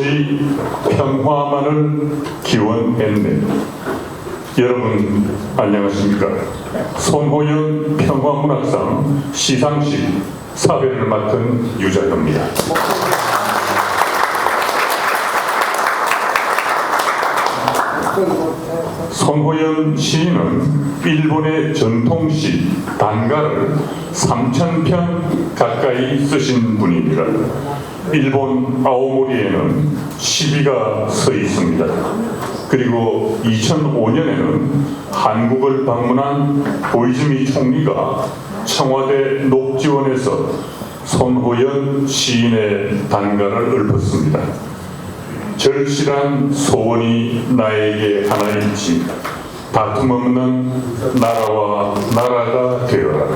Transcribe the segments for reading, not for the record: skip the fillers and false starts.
오로지 평화만을 기원했네. 여러분 안녕하십니까? 손호연 평화문학상 시상식 사회를 맡은 유자입니다. 손호연 시인은 일본의 전통시 단가를 3,000편 가까이 쓰신 분입니다. 일본 아오모리에는 시비가 서 있습니다. 그리고 2005년에는 한국을 방문한 고이즈미 총리가 청와대 녹지원에서 손호연 시인의 단가를 읊었습니다. 절실한 소원이 나에게 하나 있지. 다툼 없는 나라와 나라가 되어라.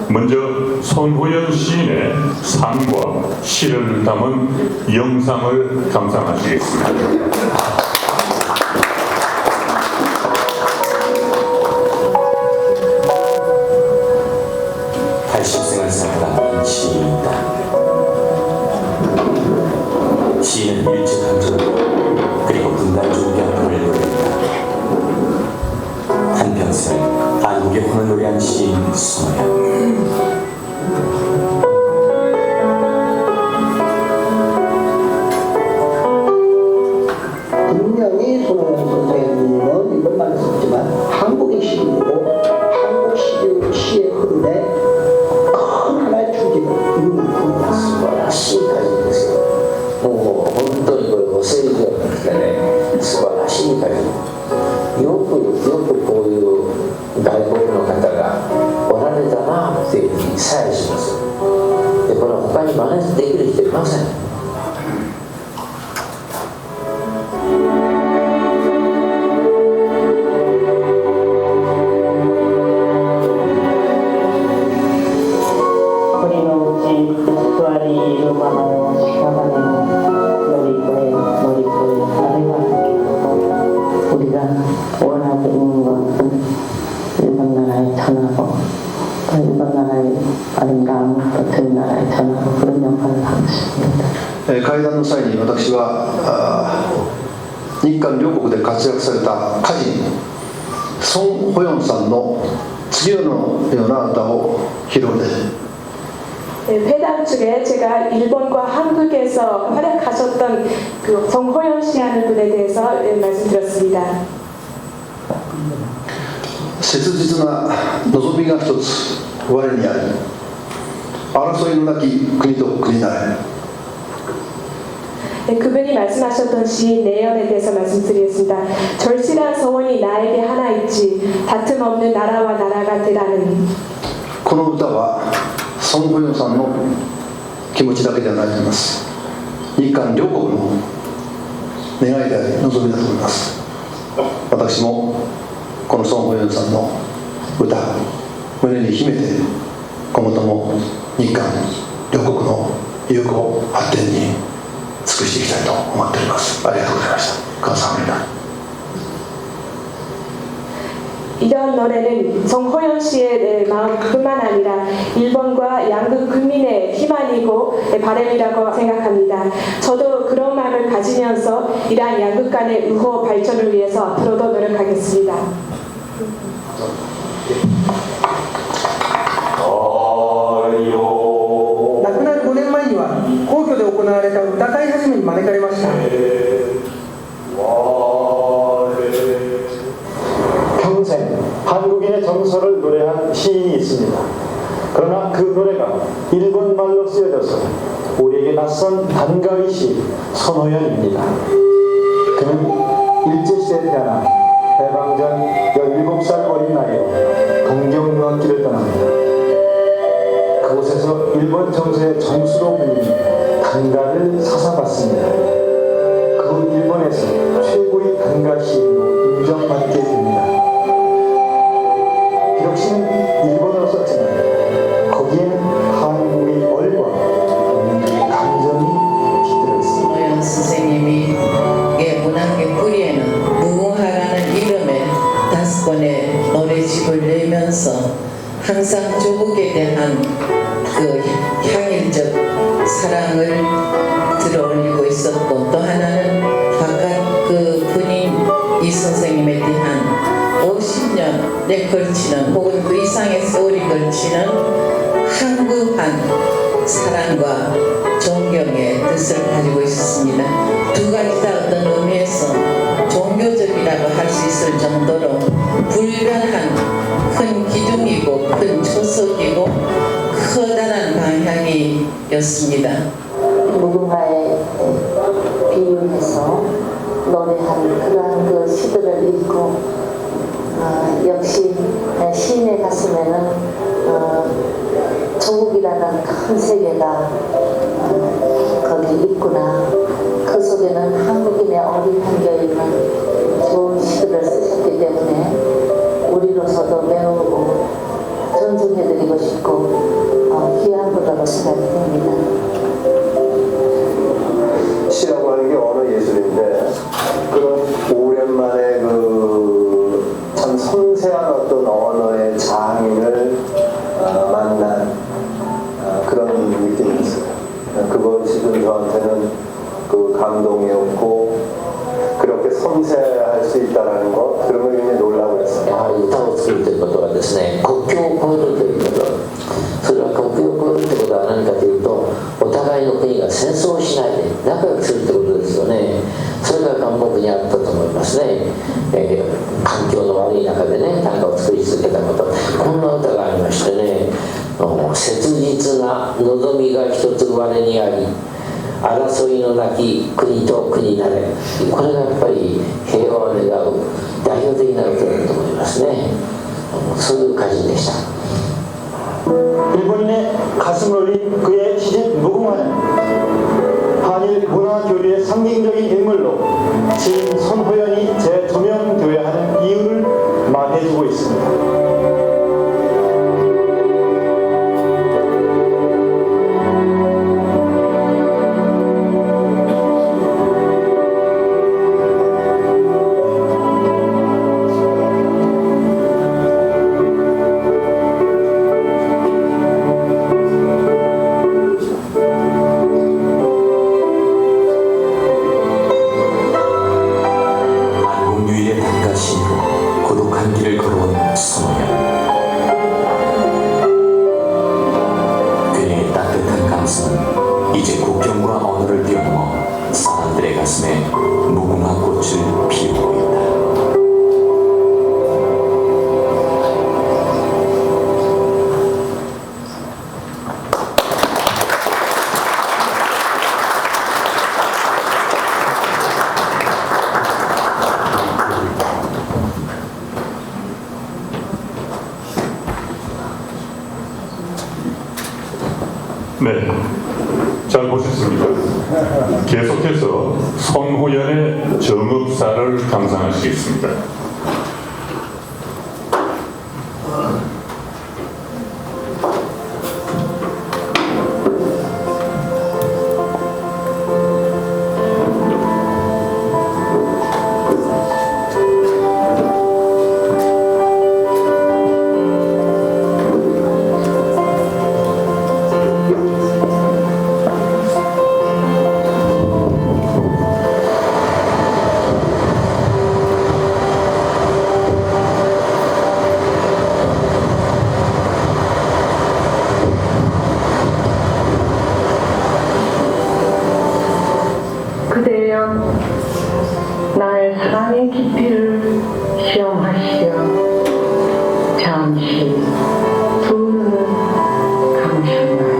먼저 손호연 시인의 삶과 시를 담은 영상을 감상하시겠습니다. 발십생을 살아가는 시인이다. 시인은 일제강점기 그리고 분단 준비학품을 노래했다. 한평생 한국의 혼을 노래한 시인 손호연. 분명히 손호연 선생님은 일본말을 썼지만 한국의 시인이고 한국 시의 흐름에 큰 하나의 줄기를 이루는 분입니다. 素晴らしい歌人ですよ。もう本当にこれご正義をですね、素晴らしい歌人。よくこういう外国の方がおられたなっていうふうにさえします。でこれは他に真似できる人いません。우리가 원하고 있는 것은 일본 나라의 전하고 또 일본 나라의 아름다움 또 저희 나라의 전하고 그런 역할을 하고 있습니다. 会談の際に私は日韓両国で活躍された歌人孫ホヨンさんの次のような歌を披露で 회담 중에 제가 일본과 한국에서 활약하셨던 그 정호연 씨라는 분에 대해서 말씀드렸습니다. 切実な望みが一つ我にあり争いのなき国と国なれ 그분이 말씀하셨던 시 내연에 대해서 말씀드리겠습니다. 절실한 소원이 나에게 하나 있지. 다툼 없는 나라와 나라가 되라는. この歌は孫ホヨンさんの気持ちだけではないと思います。日韓両国の願いであり望みだと思います。私もこの孫ホヨンさんの歌胸に秘めて今後とも日韓両国の友好発展に尽くしていきたいと思っております。ありがとうございました。감사합니다. 이런 노래는 정호연 씨의 마음뿐만 아니라 일본과 양국 국민의 희망이고 바람이라고 생각합니다. 저도 그런 마음을 가지면서 이러한 양국 간의 우호 발전을 위해서 앞으로도 노력하겠습니다. 亡くなる5年前には皇居で行われた歌会始めに招かれました。 평생 한국인의 정서를 노래한 시인이 있습니다. 그러나 그 노래가 일본말로 쓰여져서 우리에게 낯선 단가의 시인 손호연입니다. 그는 일제시대에 태어나 해방전 17살 어린 나이로 동경유학길을 떠납니다. 그곳에서 일본 정서의 정수로 불리는 단가를 사사받습니다. 그 일본에서 최고의 단가 시인으로 인정받게 됩니다. 비록 시는 일본어로 썼지만 거기에는 한국의 얼과 국민들의 감정이 깃들어 있습니다. 손호연 선생님이 문학의 뿌리에는 무궁화라는 이름의 5권의 노래집을 내면서 항상 조국에 대한 그 향일적 사랑을 걸치는 혹은 그 이상의 세월이 걸치는 항구한 사랑과 존경의 뜻을 가지고 있었습니다. 두 가지 다 어떤 의미에서 종교적이라고 할 수 있을 정도로 불변한 큰 기둥이고 큰 초석이고 커다란 방향이었습니다. 무궁화에 비유해서 노래한 그러한 그 시들을 읽고 역시 시인의 가슴에는 조국이라는 큰 세계가 거기 있구나. 그 속에는 한국인의 어린 한겨있는 좋은 시들을 쓰셨기 때문에 우리로서도 매우 존중해드리고 싶고 귀한 분으로 생각이 됩니다. 시라고 하는 게 언어 예술인데 그런 오랜만에 참 섬세한 어떤 언어의 장인을 만난 그런 느낌이었어요. 그것이 좀 저한테는 그 감동이었고 그렇게 섬세할 수 있다는 것 그런 걸 굉장히 놀라고 했어요. やはり歌を作るということはですね、国境を越えるということ、それは国境を越えるということは何かというと、お互いの国が戦争をしないで仲良くするということですよね。それが韓国にあったと思いますね。環境の悪い中でね、短歌を作り続けたこと、こんな歌がありましてね、切実な望みが一つ我にあり、争いのなき国と国なれ。これがやっぱり平和を願う代表的な歌だと思いますね。そういう歌人でした。 일본인의 가슴을 울린 그의 시집 무궁화는 한일 문화 교류의 상징적인 인물로 지인 손호연이 재조명되어야 하는 이유를 말해주고 있습니다. 이제 국경과 언어를 뛰어넘어 사람들의 가슴에 무궁화 꽃을 피우고 있다. 네, 잘 보셨습니다. 계속해서 손호연의 정읍사를 감상하시겠습니다. 그대여 나의 사랑의 깊이를 시험하시려 잠시 두 눈을 감으셨나요?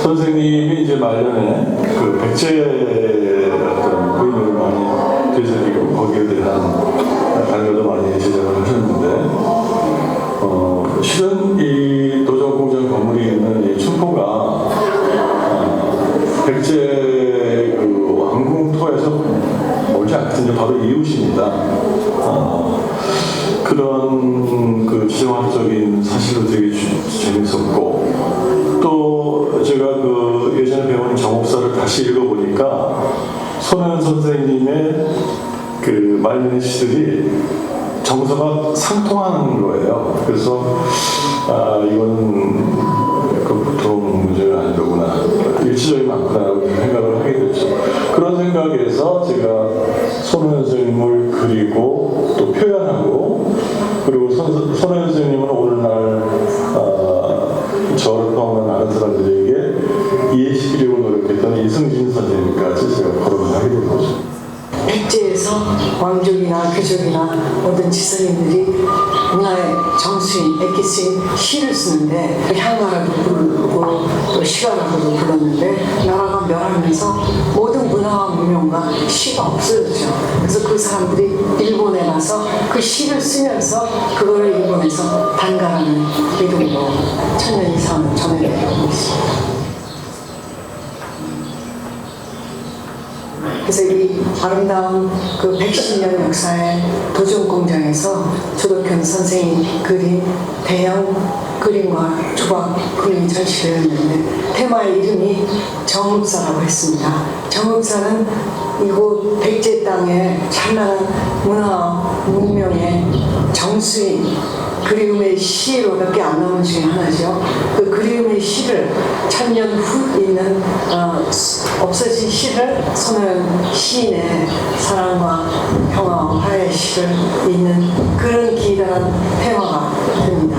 선생님이 이제 말년에 백제의 어떤 의미를 많이 되새기고 거기에 대한 관여도 많이 제작을 하셨는데 실은 이 도전공장 건물이 있는 이 춘포가 백제 그 왕궁터에서 멀지 않거든요. 바로 이웃입니다. 그런 그 지정학적인 사실도 되게 재밌었고 또 제가 그 예전에 배운 정옥사를 다시 읽어보니까 손혜원 선생님의 그 말미는 시들이 정서가 상통하는 거예요. 그래서 이건 그 보통 문제가 아니더구나, 일치적이 많구나라고 생각을 하게 됐죠. 그런 생각에서 제가 손혜원 선생님을 그리고 또 표현하고, 그리고 손혜원 선생님은 오늘날 저를 포함한 많은 사람들에게 이해시키려고 노력했던 이승진 선생님까지 제가 거론을 하게 된 거죠. 백제에서 왕족이나 귀족이나 모든 지성인들이 문화의 정수인, 액기스인 시를 쓰는데 향가라고 부르고 또 시가라고도 불렀는데 나라가 멸하면서 모든 문화와 문명과 시가 없어졌죠. 그래서 그 사람들이 일본에 가서 그 시를 쓰면서 그거를 일본에서 단가라는 이름으로 1000년 이상 전해내고 있습니다. 그래서 이 아름다운 그 110년 역사의 도전공장에서 조덕현 선생이 그린 대형 그림과 조각 그림이 전시되었는데 테마의 이름이 정읍사라고 했습니다. 정읍사는 이곳 백제 땅의 찬란한 문화 문명의 정수인 그리움의 시로 몇 개 안 나온 중에 하나죠. 그 그리움의 시를 1000년 후 있는 없어진 시를 손혜원 시인의 사랑과 평화와 화해의 시를 잇는 그런 기다란 테마가 됩니다.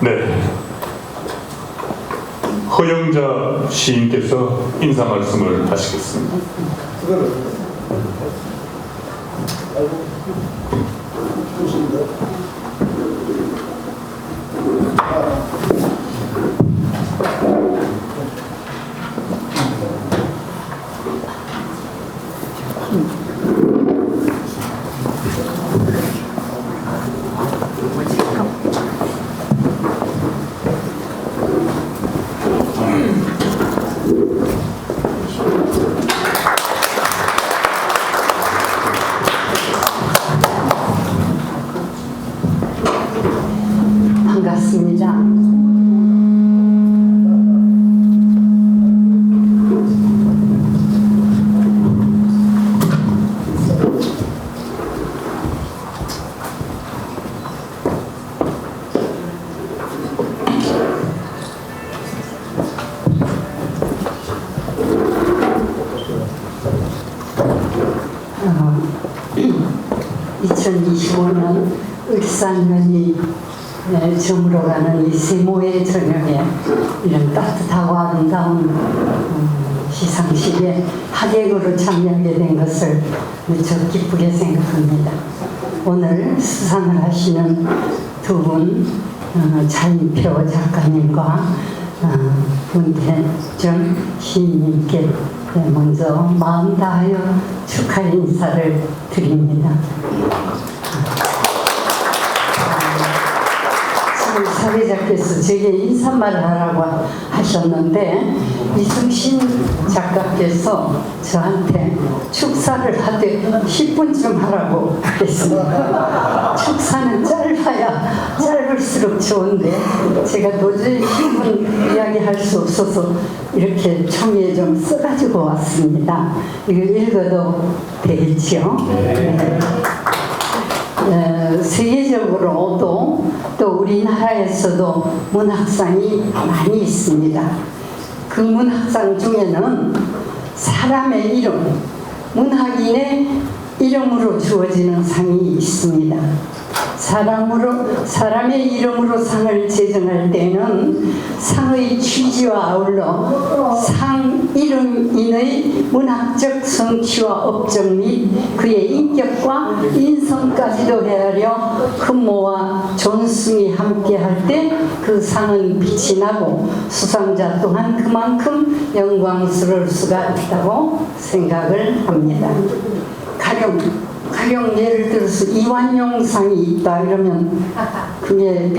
네, 허영자 시인께서 인사 말씀을 하시겠습니다. 반갑습니다. 2025년 을사년이 저물어가는 이 세모의 저녁에 이런 따뜻하고 아름다운 시상식에 하객으로 참여하게 된 것을 무척 기쁘게 생각합니다. 오늘 수상을 하시는 두 분, 차인표 작가님과 문태정 시인님께 먼저 마음 다하여 축하 인사를 드립니다. 사회자께서 제게 인사말을 하라고 하셨는데 이승신 작가께서 저한테 축사를 하되 10분쯤 하라고 그랬습니다. 축사는 짧을수록 좋은데 제가 도저히 10분 이야기할 수 없어서 이렇게 종이에 좀 써가지고 왔습니다. 이걸 읽어도 되겠죠? 네. 세계적으로도 또 우리나라에서도 문학상이 많이 있습니다. 그 문학상 중에는 사람의 이름, 문학인의 이름으로 주어지는 상이 있습니다. 사람의 이름으로 상을 제정할 때는 상의 취지와 아울러 상 이름인의 문학적 성취와 업적 및 그의 인격과 인성까지도 헤아려 흠모와 존숭이 함께할 때 그 상은 빛이 나고 수상자 또한 그만큼 영광스러울 수가 있다고 생각을 합니다. 가령 예를 들어서 이완용상이 있다 이러면 그게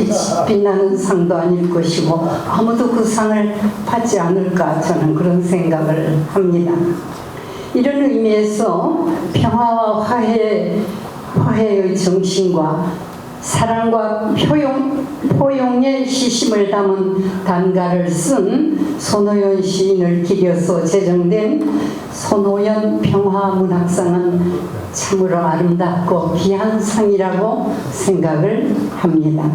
빛나는 상도 아닐 것이고 아무도 그 상을 받지 않을까 저는 그런 생각을 합니다. 이런 의미에서 평화와 화해의 정신과 사랑과 포용의 시심을 담은 단가를 쓴 손호연 시인을 기려서 제정된 손호연 평화문학상은 참으로 아름답고 귀한 상이라고 생각을 합니다.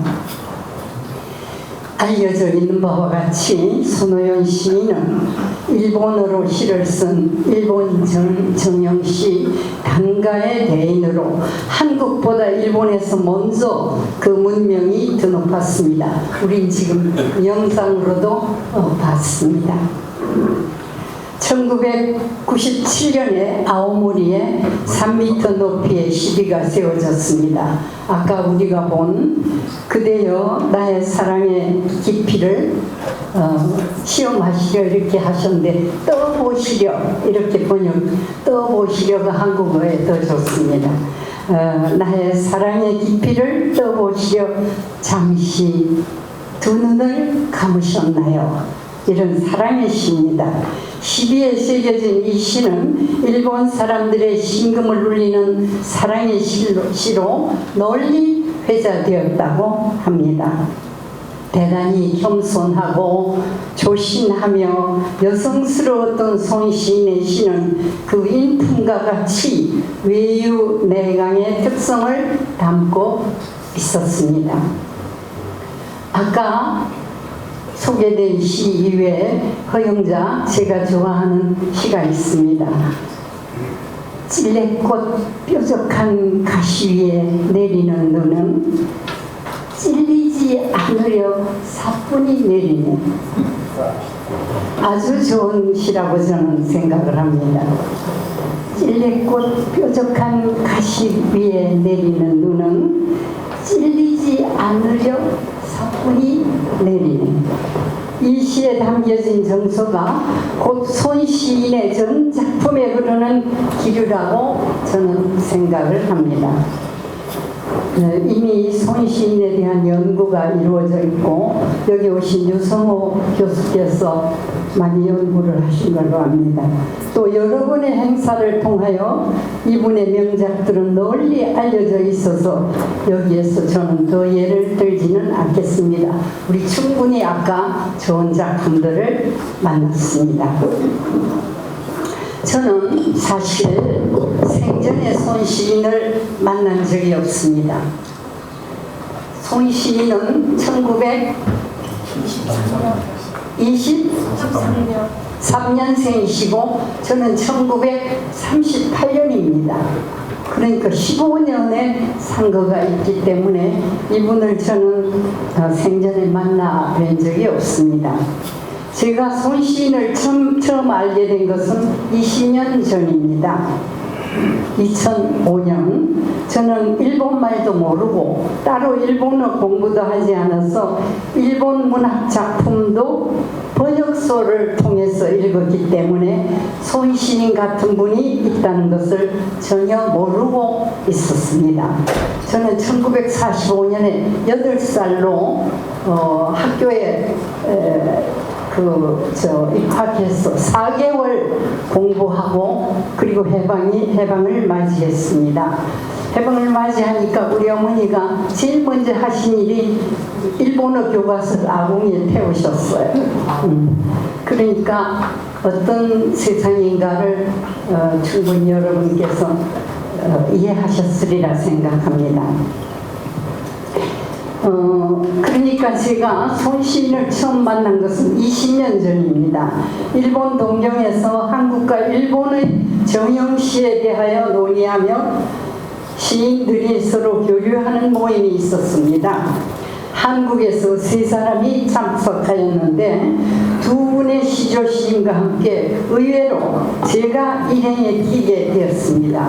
알려져 있는 바와 같이 손호연 시인은 일본어로 시를 쓴 일본 정영시 단가의 대인으로 한국보다 일본에서 먼저 그 문명이 더 높았습니다. 우린 지금 영상으로도 봤습니다. 1997년에 아오모리에 3m 높이의 시비가 세워졌습니다. 아까 우리가 본 그대여 나의 사랑의 깊이를 시험하시려 이렇게 하셨는데 떠보시려 이렇게 떠보시려가 한국어에 더 좋습니다. 나의 사랑의 깊이를 떠보시려 잠시 두 눈을 감으셨나요? 이런 사랑의 시입니다. 시비에 새겨진 이 시는 일본 사람들의 심금을 울리는 사랑의 시로 널리 회자되었다고 합니다. 대단히 겸손하고 조신하며 여성스러웠던 손 시인의 시는 그 인품과 같이 외유내강의 특성을 담고 있었습니다. 아까 소개된 시 이외에 허영자 제가 좋아하는 시가 있습니다. 찔레꽃 뾰족한 가시 위에 내리는 눈은 찔리지 않으려 사뿐히 내리네. 아주 좋은 시라고 저는 생각을 합니다. 찔레꽃 뾰족한 가시 위에 내리는 눈은 찔리지 않으려 사뿐히 내리네. 이 시에 담겨진 정서가 곧 손 시인의 전 작품에 흐르는 기류라고 저는 생각을 합니다. 이미 손 시인에 대한 연구가 이루어져 있고 여기 오신 유성호 교수께서 많이 연구를 하신 걸로 압니다. 또 여러 번의 행사를 통하여 이분의 명작들은 널리 알려져 있어서 여기에서 저는 더 예를 들지는 않겠습니다. 우리 충분히 아까 좋은 작품들을 만났습니다. 저는 사실 생전에 손 시인을 만난 적이 없습니다. 손 시인은 23년생이시고 저는 1938년입니다. 그러니까 15년의 상거가 있기 때문에 이분을 저는 생전에 만나 뵌 적이 없습니다. 제가 손 시인을 처음 알게 된 것은 20년 전입니다. 2005년 저는 일본말도 모르고 따로 일본어 공부도 하지 않아서 일본 문학 작품도 번역서를 통해서 읽었기 때문에 손시인 같은 분이 있다는 것을 전혀 모르고 있었습니다. 저는 1945년에 8살로 학교에 입학해서 4개월 공부하고 그리고 해방을 맞이했습니다. 해방을 맞이하니까 우리 어머니가 제일 먼저 하신 일이 일본어 교과서를 아궁이에 태우셨어요. 그러니까 어떤 세상인가를 충분히 여러분께서 이해하셨으리라 생각합니다. 그러니까 제가 손시인을 처음 만난 것은 20년 전입니다. 일본 동경에서 한국과 일본의 정형시에 대하여 논의하며 시인들이 서로 교류하는 모임이 있었습니다. 한국에서 3사람이 참석하였는데 2분의 시조 시인과 함께 의외로 제가 일행에 끼게 되었습니다.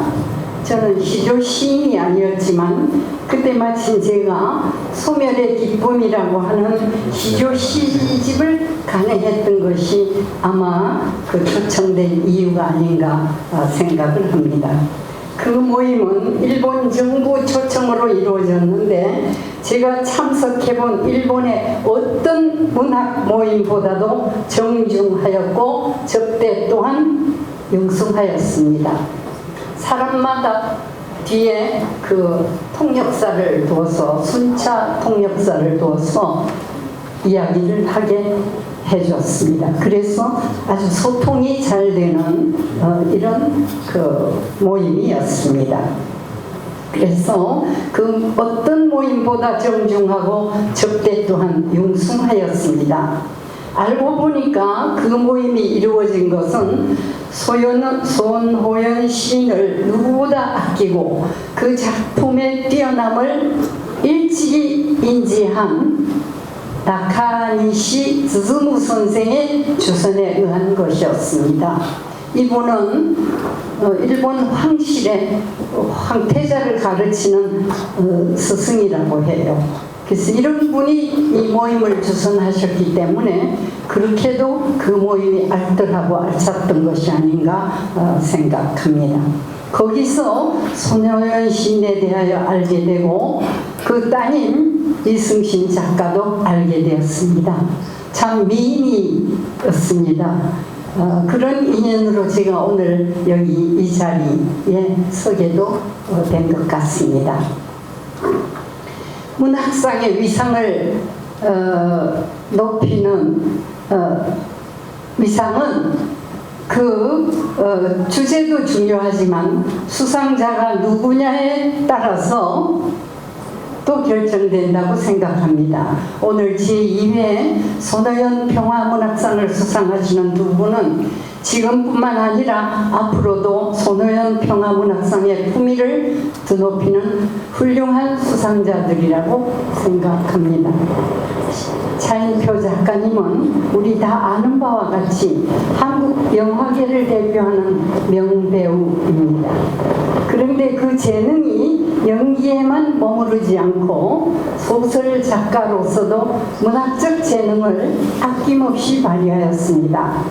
저는 시조 시인이 아니었지만 그때 마침 제가 소멸의 기쁨이라고 하는 시조 시집을 간행했던 것이 아마 초청된 이유가 아닌가 생각을 합니다. 그 모임은 일본 정부 초청으로 이루어졌는데 제가 참석해본 일본의 어떤 문학 모임보다도 정중하였고 접대 또한 융숭하였습니다. 사람마다 뒤에 통역사를 두어서 순차 통역사를 두어서 이야기를 하게 해줬습니다. 그래서 아주 소통이 잘 되는 이런 모임이었습니다. 그래서 어떤 모임보다 정중하고 접대 또한 융숭하였습니다. 알고 보니까 그 모임이 이루어진 것은 손호연 시인을 누구보다 아끼고 그 작품의 뛰어남을 일찍이 인지한 나카니시 스즈무 선생의 주선에 의한 것이었습니다. 이분은 일본 황실의 황태자를 가르치는 스승이라고 해요. 그래서 이런 분이 이 모임을 주선하셨기 때문에 그렇게도 그 모임이 알뜰하고 알찼던 것이 아닌가 생각합니다. 거기서 손호연 시인에 대하여 알게 되고 그 따님 이승신 작가도 알게 되었습니다. 참 미인이었습니다. 그런 인연으로 제가 오늘 여기 이 자리에 서게도 된 것 같습니다. 문학상의 위상을 높이는 위상은 주제도 중요하지만 수상자가 누구냐에 따라서 또 결정된다고 생각합니다. 오늘 제2회 손호연 평화문학상을 수상하시는 두 분은 지금뿐만 아니라 앞으로도 손호연 평화문학상의 품위를 드높이는 훌륭한 수상자들이라고 생각합니다. 차인표 작가님은 우리 다 아는 바와 같이 한국 영화계를 대표하는 명배우입니다. 그런데 그 재능이 연기에만 머무르지 않고 소설 작가로서도 문학적 재능을 아낌없이 발휘하였습니다.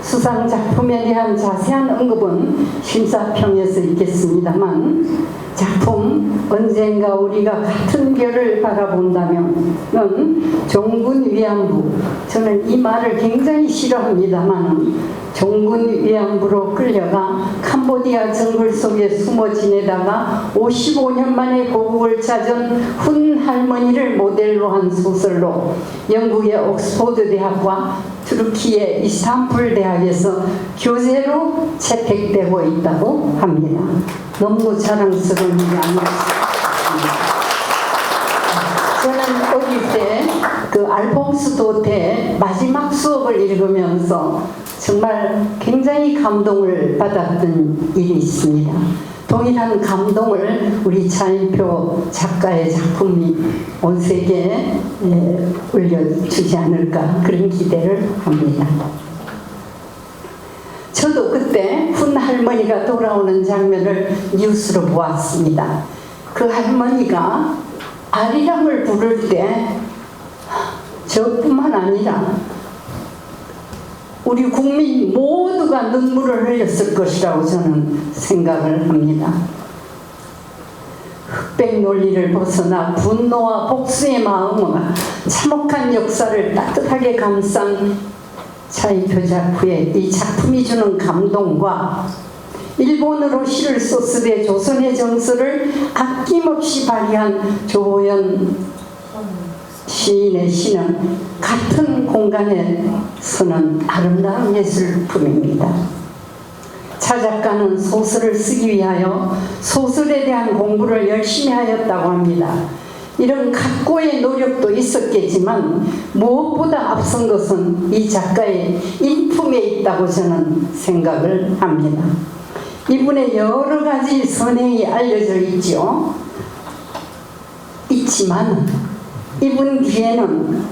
수상 작품에 대한 자세한 언급은 심사평에서 있겠습니다만 작품 언젠가 우리가 같은 별을 바라본다면 종군 위안부, 저는 이 말을 굉장히 싫어합니다만 종군 위안부로 끌려가 캄보디아 정글 속에 숨어 지내다가 55년 만에 고국을 찾은 훈 할머니를 모델로 한 소설로 영국의 옥스포드 대학과 투르키의 이스탄불 대학에서 교재로 채택되고 있다고 합니다. 너무 자랑스러운 일이 아니었습니다. 저는 어릴 때 알퐁스 도테의 마지막 수업을 읽으면서 정말 굉장히 감동을 받았던 일이 있습니다. 동일한 감동을 우리 차인표 작가의 작품이 온 세계에 올려주지 않을까 그런 기대를 합니다. 저도 그때 훈 할머니가 돌아오는 장면을 뉴스로 보았습니다. 그 할머니가 아리랑을 부를 때 저뿐만 아니라 우리 국민 모두가 눈물을 흘렸을 것이라고 저는 생각을 합니다. 흑백 논리를 벗어나 분노와 복수의 마음과 참혹한 역사를 따뜻하게 감싼 차인표 작가의 이 작품이 주는 감동과 일본어로 시를 썼으되 조선의 정서를 아낌없이 발휘한 조호연 시인의 시는 같은 공간에 서는 아름다운 예술품입니다. 차 작가는 소설을 쓰기 위하여 소설에 대한 공부를 열심히 하였다고 합니다. 이런 각고의 노력도 있었겠지만 무엇보다 앞선 것은 이 작가의 인품에 있다고 저는 생각을 합니다. 이분의 여러 가지 선행이 알려져 있죠. 있지만 이분 뒤에는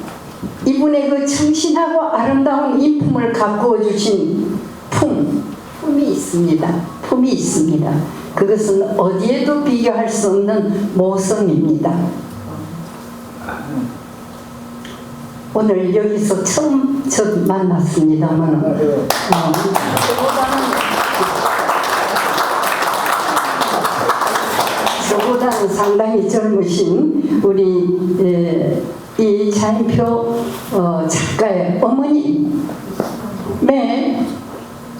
이분의 그 청신하고 아름다운 인품을 가꾸어 주신 품이 있습니다. 품이 있습니다. 그것은 어디에도 비교할 수 없는 모성입니다. 오늘 여기서 처음 만났습니다만 저보다는 상당히 젊으신 우리 이 차인표 작가의 어머님의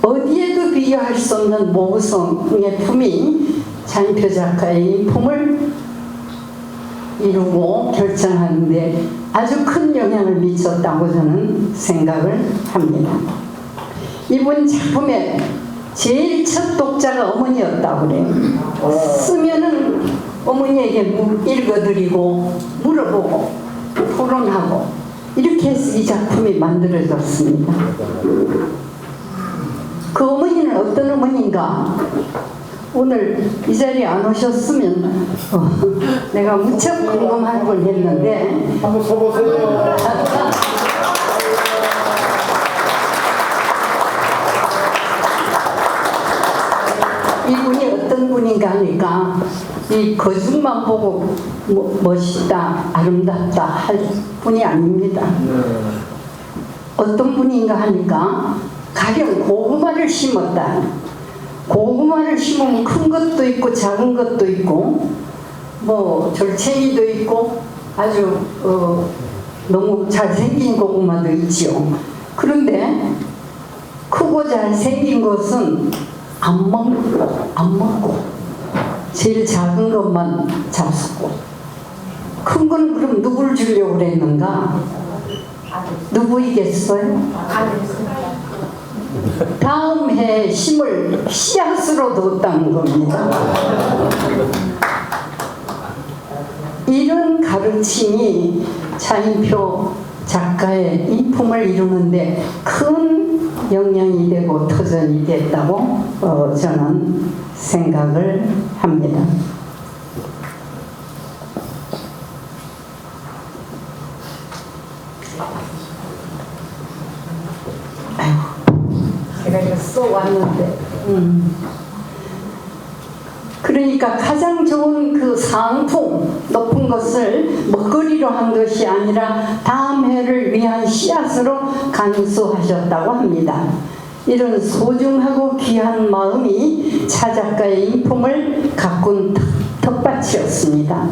어디에도 비교할 수 없는 모성의 품이 차인표 작가의 품을 이루고 결정하는 데 아주 큰 영향을 미쳤다고 저는 생각을 합니다. 이분 작품의 제일 첫 독자가 어머니였다고 그래요. 쓰면은 어머니에게 읽어드리고 물어보고 토론하고 이렇게 해서 이 작품이 만들어졌습니다. 그 어머니는 어떤 어머니인가? 오늘 이 자리에 안 오셨으면 내가 무척 궁금한 걸 했는데 한번 서보세요. 이분이 어떤 분인가 하니까 이 거중만 보고 멋있다, 아름답다 할 분이 아닙니다. 어떤 분인가 하니까 가령 고구마를 심었다. 고구마를 심으면 큰 것도 있고 작은 것도 있고 뭐 절챙이도 있고 아주 너무 잘생긴 고구마도 있지요. 그런데 크고 잘생긴 것은 안 먹고 제일 작은 것만 잡수고 큰 건 그럼 누굴 주려고 그랬는가? 누구이겠어요? 다음 해 심을 씨앗으로 뒀다는 겁니다. 이런 가르침이 차인표 작가의 인품을 이루는데 큰 영향이 되고 터전이 됐다고 저는 생각을 합니다. 제가 이거 써왔는데 그러니까 가장 좋은 그 상품 높은 것을 먹거리로 한 것이 아니라 다음 해를 위한 씨앗으로 간수하셨다고 합니다. 이런 소중하고 귀한 마음이 차 작가의 인품을 가꾼 텃밭이었습니다.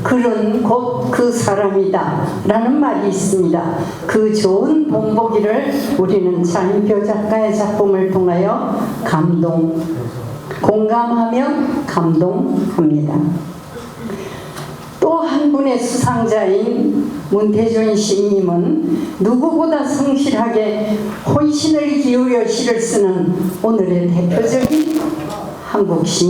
그런 곧 그 사람이다 라는 말이 있습니다. 그 좋은 본보기를 우리는 차인표 작가의 작품을 통하여 공감하며 감동합니다. 또 한 분의 수상자인 문태준 시인님은 누구보다 성실하게 혼신을 기울여 시를 쓰는 오늘의 대표적인 한국 시인